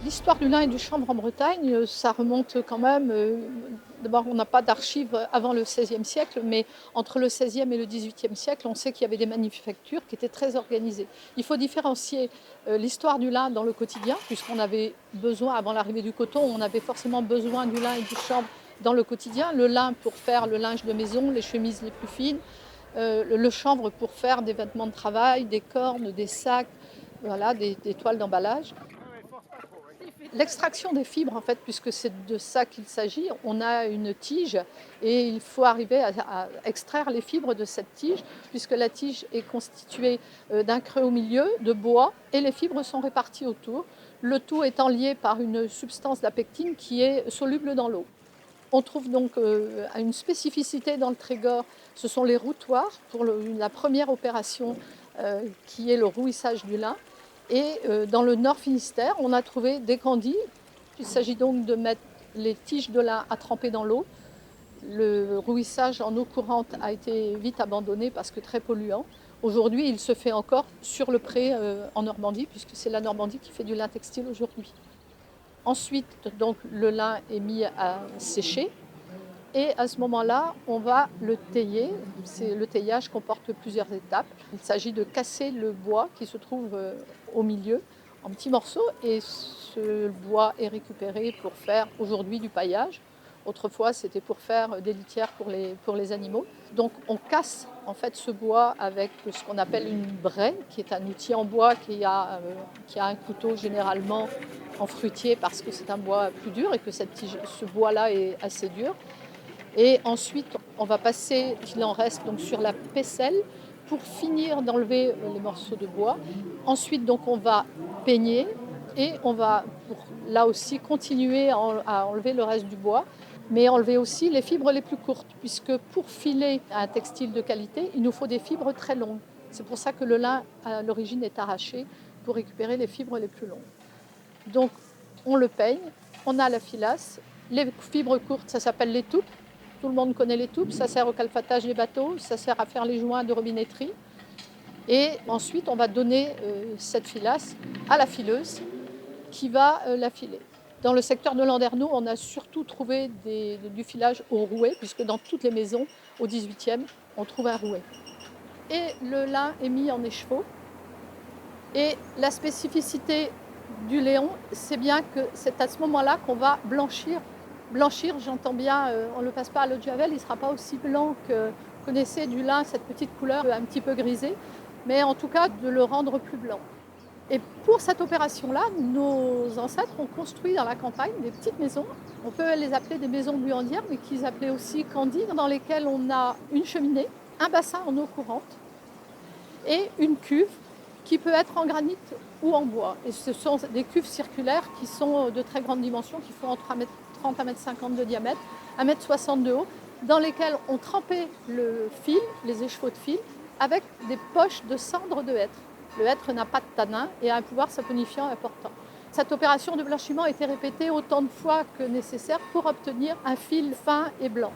L'histoire du lin et du chanvre en Bretagne, ça remonte quand même, d'abord on n'a pas d'archives avant le XVIe siècle, mais entre le XVIe et le XVIIIe siècle, on sait qu'il y avait des manufactures qui étaient très organisées. Il faut différencier, l'histoire du lin dans le quotidien, puisqu'on avait besoin, avant l'arrivée du coton, on avait forcément besoin du lin et du chanvre dans le quotidien. Le lin pour faire le linge de maison, les chemises les plus fines, le chanvre pour faire des vêtements de travail, des cornes, des sacs, voilà, des toiles d'emballage. L'extraction des fibres, en fait, puisque c'est de ça qu'il s'agit, on a une tige et il faut arriver à extraire les fibres de cette tige, puisque la tige est constituée d'un creux au milieu, de bois, et les fibres sont réparties autour, le tout étant lié par une substance, la pectine, qui est soluble dans l'eau. On trouve donc une spécificité dans le Trégor, ce sont les routoirs pour la première opération qui est le rouissage du lin. Et dans le Nord Finistère, on a trouvé des candis. Il s'agit donc de mettre les tiges de lin à tremper dans l'eau. Le rouissage en eau courante a été vite abandonné parce que très polluant. Aujourd'hui, il se fait encore sur le pré en Normandie, puisque c'est la Normandie qui fait du lin textile aujourd'hui. Ensuite, donc, le lin est mis à sécher. Et à ce moment-là, on va le tailler. Le taillage comporte plusieurs étapes. Il s'agit de casser le bois qui se trouve au milieu en petits morceaux et ce bois est récupéré pour faire aujourd'hui du paillage. Autrefois, c'était pour faire des litières pour les animaux. Donc on casse en fait ce bois avec ce qu'on appelle une braie, qui est un outil en bois qui a un couteau généralement en fruitier parce que c'est un bois plus dur et que ce bois-là est assez dur. Et ensuite, on va passer, il en reste, donc sur la paisselle pour finir d'enlever les morceaux de bois. Ensuite, donc, on va peigner et on va, là aussi, continuer à enlever le reste du bois, mais enlever aussi les fibres les plus courtes, puisque pour filer un textile de qualité, il nous faut des fibres très longues. C'est pour ça que le lin, à l'origine, est arraché pour récupérer les fibres les plus longues. Donc, on le peigne, on a la filasse. Les fibres courtes, ça s'appelle l'étoupe. Tout le monde connaît l'étoupe, ça sert au calfatage des bateaux, ça sert à faire les joints de robinetterie. Et ensuite, on va donner cette filasse à la fileuse qui va la filer. Dans le secteur de Landerneau, on a surtout trouvé du filage au rouet, puisque dans toutes les maisons, au 18e, on trouve un rouet. Et le lin est mis en écheveau. Et la spécificité du Léon, c'est bien que c'est à ce moment-là qu'on va blanchir. Blanchir, j'entends bien, on ne le passe pas à l'eau de javel, il ne sera pas aussi blanc que vous connaissez du lin, cette petite couleur un petit peu grisée, mais en tout cas de le rendre plus blanc. Et pour cette opération-là, nos ancêtres ont construit dans la campagne des petites maisons. On peut les appeler des maisons buandières, mais qu'ils appelaient aussi candis, dans lesquelles on a une cheminée, un bassin en eau courante et une cuve qui peut être en granit ou en bois. Et ce sont des cuves circulaires qui sont de très grande dimension, qui font entre 1,30 m à 1,50 m de diamètre, 1,60 m de haut, dans lesquelles on trempait le fil, les écheveaux de fil, avec des poches de cendre de hêtre. Le hêtre n'a pas de tanin et a un pouvoir saponifiant important. Cette opération de blanchiment a été répétée autant de fois que nécessaire pour obtenir un fil fin et blanc.